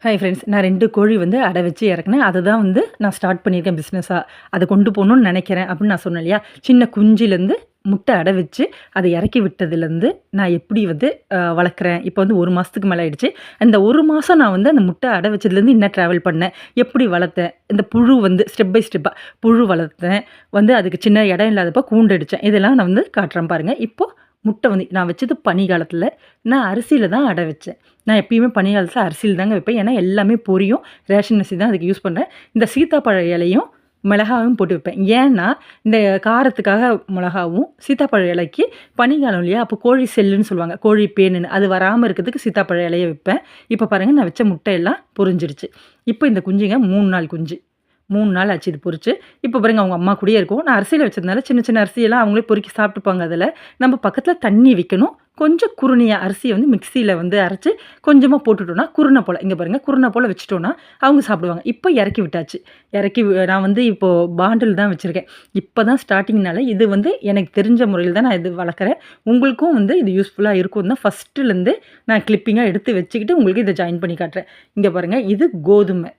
Hi friends, நான் 2 கோழி வந்து அடை வச்சு இறக்குனேன். அதுதான் வந்து நான் ஸ்டார்ட் பண்ணியிருக்கேன் பிஸ்னஸா. அத கொண்டு போணும்னு நெனைக்கிறேன் அப்படின்னு நான் சொன்னேன் இல்லையா? சின்ன குஞ்சிலேருந்து முட்டை அடை வச்சு, அத இறக்கி விட்டதுலேருந்து நான் எப்படி வந்து வளர்க்குறேன். இப்போ வந்து 1 மாசத்துக்கு மேல ஆயிடுச்சு. அந்த 1 மாசம் நான் வந்து அந்த முட்டை அடை வச்சதுலேருந்து என்ன ட்ராவல் பண்ணேன், எப்படி வளர்த்தேன், இந்த புழு வந்து ஸ்டெப் பை ஸ்டெப்பா புழு வளர்த்தேன். வந்து அதுக்கு சின்ன இடம் இல்லாதப்போ கூண்டு அடிச்சேன். இதெல்லாம் நான் வந்து காட்டுறேன் பாருங்க. இப்போ முட்டை வந்து நான் வச்சது பனிக்காலத்தில. நான் அரிசியில தான் அடை வச்சேன். நான் எப்பயுமே பனிக்காலத்தில அரிசியில தாங்க வைப்பேன். ஏன்னா எல்லாமே பொரியும். ரேஷன் அரிசி தான் அதுக்கு யூஸ் பண்ணுறேன். இந்த சீத்தாப்பழ இலையும் மிளகாவும் போட்டு வைப்பேன். ஏன்னா, இந்த காரத்துக்காக மிளகாவும், சீத்தாப்பழ இலைக்கு பனிக்காலம் இல்லையா? அப்போ கோழி செல்லுன்னு சொல்லுவாங்க. கோழி பேனுன்னு. அது வராம இருக்கிறதுக்கு சீத்தாப்பழ இலைய வைப்பேன். இப்போ பாருங்க நான் வச்ச முட்டை எல்லாம் பொரிஞ்சிடுச்சு. இப்போ இந்த குஞ்சுங்க 3 நாள் குஞ்சு. 3 நாள் ஆச்சு இது பொரிச்சு. இப்போ பாருங்க அவங்க அம்மா கூடயே இருக்கும். நான் அரிசியில வச்சதுனால சின்ன சின்ன அரிசியெல்லாம் அவங்களே பொறுக்கி சாப்பிட்டுப்பாங்க அதில. நம்ம பக்கத்தில தண்ணி வைக்கணும். கொஞ்சம் குருணையா அரிசிய வந்து மிக்ஸியில வந்து அரைச்சு கொஞ்சமா போட்டுட்டோம்னா, குருணை போல இங்க பாருங்க குருணை போல வச்சுட்டோம்னா, அவங்க சாப்பிடுவாங்க. இப்போ இறக்கி விட்டாச்சு. நான் வந்து இப்போ பாண்டில் தான் வச்சிருக்கேன். இப்போ தான் ஸ்டார்ட்டிங்னால இது வந்து எனக்கு தெரிஞ்ச முறையில தான் நான் இது வளர்க்குறேன். உங்களுக்கும் வந்து இது யூஸ்ஃபுல்லா இருக்கும் தான் ஃபர்ஸ்ட்டுலேருந்து நான் கிளிப்பிங்கா எடுத்து வச்சுக்கிட்டு உங்களுக்கு இத ஜாயின் பண்ணி காட்டுறேன். இங்க பாருங்க இது கோதுமை.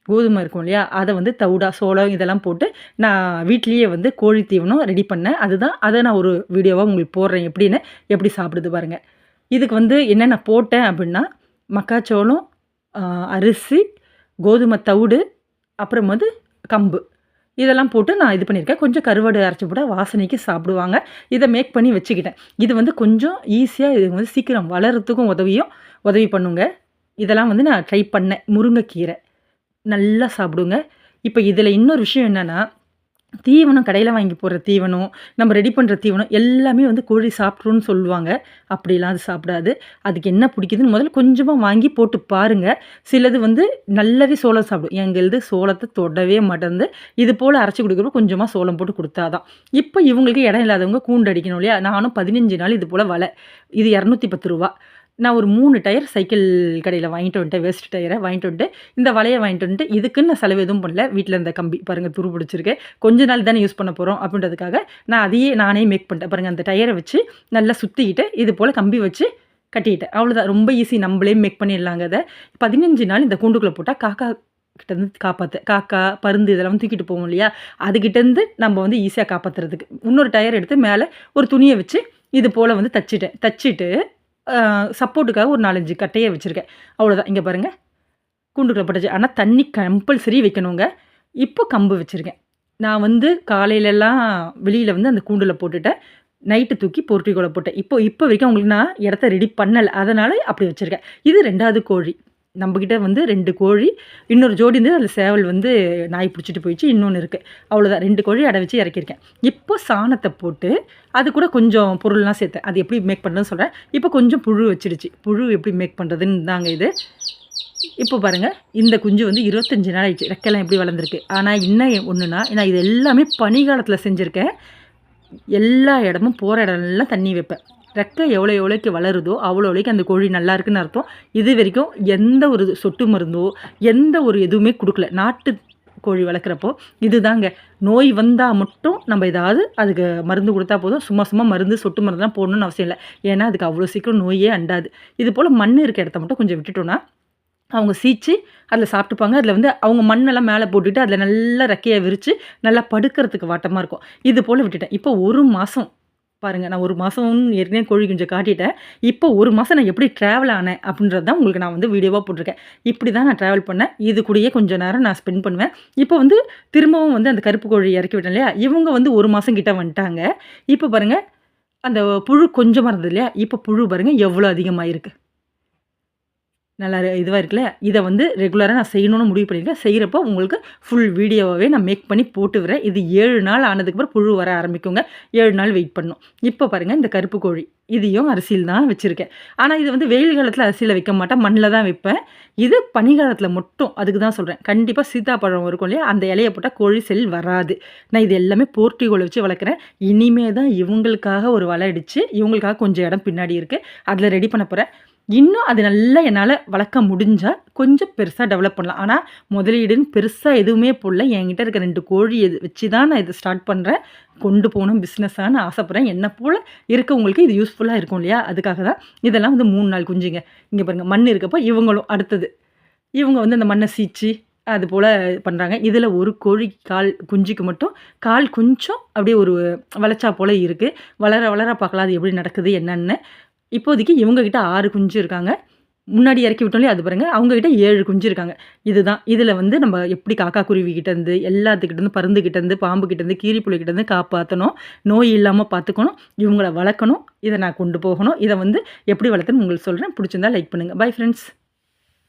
கோதுமை இருக்கும் இல்லையா? அத வந்து தவுடா, சோளம் இதெல்லாம் போட்டு நான் வீட்லயே வந்து கோழி தீவனம் ரெடி பண்ணேன். அத நான் ஒரு வீடியோவா உங்களுக்கு போடுறேன் எப்படின்னு. எப்படி சாப்பிடுது பாருங்க. இதுக்கு வந்து என்னென்ன போட்டேன் அப்படின்னா, மக்காச்சோளம், அ அரிசி, கோதுமை தவிடு, அப்புறம் வந்து கம்பு. இதெல்லாம் போட்டு நான் இது பண்ணியிருக்கேன். கொஞ்சம் கருவாடு அரைச்சு போட்டா வாசனைக்கு சாப்பிடுவாங்க. இத மேக் பண்ணி வச்சுக்கிட்டேன். இது வந்து கொஞ்சம் ஈஸியா இது வந்து சீக்கிரம் வளர்றதுக்கும் உதவி பண்ணுங்க. இதெல்லாம் வந்து நான் ட்ரை பண்ணேன். முருங்கைக்கீரை. நல்லா சாப்பிடுங்க. இப்ப இதில இன்னொரு விஷயம் என்னன்னா, தீவனம் கடையில வாங்கி போடுற தீவனம், நம்ம ரெடி பண்ற தீவனம் எல்லாமே வந்து கோழி சாப்பிட்ரும்னு சொல்லுவாங்க. அப்படிலாம் அது சாப்பிடாது. அதுக்கு என்ன பிடிக்குதுன்னு முதல்ல கொஞ்சமா வாங்கி போட்டு பாருங்க. சிலது வந்து நல்லாவே சோளம் சாப்பிடும். எங்களுது சோளத்த தொடவே மாட்டேன்து. இது போல அரைச்சு குடுக்குறப்போ கொஞ்சமா சோளம் போட்டு குடுத்தா தான். இப்ப இவங்களுக்கு இடம் இல்லாதவங்க கூண்டு அடிக்கணும் இல்லையா? நானும் 15 நாள் இது போல இது ரூ. 210. நான் ஒரு 3 டயர் சைக்கிள் கடையில வாங்கிட்டு வந்துட்டேன். வேஸ்ட் டயர வாங்கிட்டு வந்துட்டு, இந்த வலைய வாங்கிட்டு வந்துட்டு, இதுக்குன்னு நான் செலவு எதுவும் பண்ணல. வீட்ல இந்த கம்பி பாருங்க துரு பிடிச்சிருக்கு. கொஞ்ச நாள் தானே யூஸ் பண்ண போறோம் அப்படின்றதுக்காக, நான் அதையே நானே மேக் பண்ணிட்டேன். பாருங்க அந்த டயர வச்சு நல்லா சுத்திக்கிட்டு, இது போல கம்பி வச்சு கட்டிக்கிட்டேன். அவ்வளோதான். ரொம்ப ஈஸி. நம்பளே மேக் பண்ணிடலாங்க அத. 15 நாள் இந்த கூண்டுக்குள்ள போட்டா காக்கா கிட்டேருந்து காக்கா, பருந்து இதெல்லாம் வந்து தூக்கிட்டு போகும் இல்லையா? அதுகிட்டேருந்து நம்ம வந்து ஈஸியா காப்பாத்துறதுக்கு. இன்னொரு டயர் எடுத்து மேல ஒரு துணிய வச்சு, இது போல வந்து தச்சுட்டேன். தச்சுட்டு சப்போர்ட்டுக்காக ஒரு 4, 5 கட்டைய வச்சிருக்கேன். அவ்வளோதான். இங்க பாருங்க. கூண்டுக்குள்ள போட்டாச்சு. ஆனா தண்ணி கம்பல்சரி வைக்கணுங்க. இப்போ கம்பு வச்சிருக்கேன். நான் வந்து காலையிலலாம் வெளியில வந்து அந்த கூண்டுல போட்டுட்டேன். நைட்டு தூக்கி போர்ட்டிகோல போட்டேன். இப்போ வரைக்கும் உங்களுக்கு நான் இடத்த ரெடி பண்ணல. அதனால அப்படி வச்சிருக்கேன். இது 2வது கோழி. நம்பகிட்ட வந்து 2 கோழி. இன்னொரு ஜோடி இருந்தது. அதில சேவல் வந்து நாய் பிடிச்சிட்டு போயிடுச்சு. இன்னொன்னு இருக்கு. அவ்வளோதான். 2 கோழி அடை வச்சு இறக்கியிருக்கேன். இப்போ சாணத்த போட்டு, அது கூட கொஞ்சம் பொருள்லாம் சேர்த்தேன். அது எப்படி மேக் பண்ணுறதுன்னு சொல்றேன். இப்போ கொஞ்சம் புழு வச்சிடுச்சு. புழு எப்படி மேக் பண்ணுறதுன்னு தாங்க இது. இப்போ பாருங்க, இந்த குஞ்சு வந்து 25 நாள் ஆயிடுச்சு. ரெக்கைலாம் எப்படி வளர்ந்துருக்கு. ஆனா என்ன ஒண்ணுன்னா, நான் இது எல்லாமே பனிக்காலத்தில செஞ்சிருக்கேன். எல்லா இடமும் போற இடம்லாம் தண்ணி வைப்பேன். ரெக்கை எவ்வளோக்கு வளருதோ, அவ்வளோக்கு அந்த கோழி நல்லா இருக்குன்னு அர்த்தம். இதுவரைக்கும் எந்த ஒரு சொட்டு மருந்தோ, எந்த ஒரு எதுவுமே குடுக்கல. நாட்டு கோழி வளர்க்குறப்போ இதுதாங்க. நோய் வந்தா மட்டும் நம்ம ஏதாவது அதுக்கு மருந்து குடுத்தா போதும். சும்மா மருந்து, சொட்டு மருந்துலாம் போடணும்னு அவசியம் இல்ல. ஏன்னா, அதுக்கு அவ்வளோ சீக்கிரம் நோயே அண்டாது. இது போல மண் இருக்க இடத்த மட்டும் கொஞ்சம் விட்டுட்டோம்னா, அவங்க சீச்சு அதில சாப்பிட்டுப்பாங்க. அதில வந்து அவங்க மண்ணெல்லாம் மேல போட்டுட்டு, அதில நல்லா ரெக்கைய விரிச்சு, நல்லா படுக்கிறதுக்கு வாட்டமா இருக்கும். இது போல விட்டுட்டேன். இப்போ 1 மாசம் பாருங்க. நான் 1 மாசம் ஏற்கனவே கோழி குஞ்ச காட்டிட்டேன். இப்போ 1 மாசம் நான் எப்படி ட்ராவல் ஆனேன் அப்படின்றது தான் உங்களுக்கு நான் வந்து வீடியோவா போட்டிருக்கேன். இப்படி தான் நான் ட்ராவல் பண்ணேன். இது கூடயே கொஞ்ச நேரம் நான் ஸ்பெண்ட் பண்ணுவேன். இப்போ வந்து திரும்பவும் வந்து அந்த கருப்பு கோழி இறக்கி விட்டேன் இல்லையா? இவங்க வந்து 1 மாசம் கிட்ட வந்துட்டாங்க. இப்போ பாருங்க, அந்த புழு கொஞ்சமா இருந்தது இல்லையா? இப்போ புழு பாருங்க எவ்வளோ அதிகமாயிருக்கு. நல்லா இதுவா இருக்குல்ல. இத வந்து ரெகுலரா நான் செய்யணும்னு முடிவு பண்ணியிருக்கேன். செய்றப்போ உங்களுக்கு ஃபுல் வீடியோவாவே நான் மேக் பண்ணி போட்டு விடுறேன். இது 7 நாள் ஆனதுக்கப்புறம் புழு வர ஆரம்பிக்குங்க. 7 நாள் வெயிட் பண்ணணும். இப்போ பாருங்க இந்த கருப்பு கோழி. இதையும் அரிசியில தான் வச்சிருக்கேன். ஆனா இது வந்து வெயில் காலத்தில அரிசியில வைக்க மாட்டேன். மண்ல தான் வைப்பேன். இது பனிக்காலத்தில மட்டும். அதுக்கு தான் சொல்றேன். கண்டிப்பா சீத்தாப்பழம் இருக்கும் இல்லையா? அந்த இலைய போட்டா கோழி செல் வராது. நான் இது எல்லாமே போர்ட்டிகோல வச்சு வளர்க்குறேன். இனிமே தான் இவங்களுக்காக ஒரு வலை அடிச்சு, இவங்களுக்காக கொஞ்சம் இடம் பின்னாடி இருக்கு. அதில ரெடி பண்ண போறேன். இன்னும் அது நல்லா என்னால வளர்க்க முடிஞ்சா, கொஞ்சம் பெருசா டெவலப் பண்ணலாம். ஆனா, முதலீடுன்னு பெருசா எதுவுமே போடல. என்கிட்ட இருக்க 2 கோழி வச்சு தான் நான் இத ஸ்டார்ட் பண்றேன். கொண்டு போணும் பிஸ்னஸான்னு ஆசைப்படுறேன். என்ன போல இருக்கவங்களுக்கு இது யூஸ்ஃபுல்லா இருக்கும் இல்லையா? அதுக்காக தான். இதெல்லாம் வந்து 3 நாள் குஞ்சுங்க. இங்க பாருங்க மண் இருக்கப்போ இவங்களும் அடுத்தது. இவங்க வந்து அந்த மண்ணை சீச்சு அது போல் பண்ணுறாங்க. இதில் ஒரு கோழி குஞ்சுக்கு மட்டும் கால் கொஞ்சம் அப்படியே ஒரு வளைச்சா போல் இருக்குது. வளர வளர பார்க்கலாம் அது எப்படி நடக்குது என்னன்னு. இப்போதைக்கு இவங்க கிட்ட 6 குஞ்சு இருக்காங்க. முன்னாடி இறக்கி விட்டோம்லையே அது பாருங்க. அவங்ககிட்ட 7 குஞ்சு இருக்காங்க. இதுதான். இதில் வந்து நம்ம எப்படி காக்கா குருவிகிட்டேருந்து, எல்லாத்துக்கிட்டேருந்து, பருந்துகிட்டேருந்து, பாம்புகிட்டேருந்து, கீரிப்புள்ளிகிட்டேருந்து காப்பாற்றணும். நோய் இல்லாமல் பார்த்துக்கணும். இவங்கள வளர்க்கணும். இதை நான் கொண்டு போகணும். இதை வந்து எப்படி வளர்த்தேன்னு உங்களுக்கு சொல்கிறேன். பிடிச்சிருந்தா லைக் பண்ணுங்கள். Bye friends.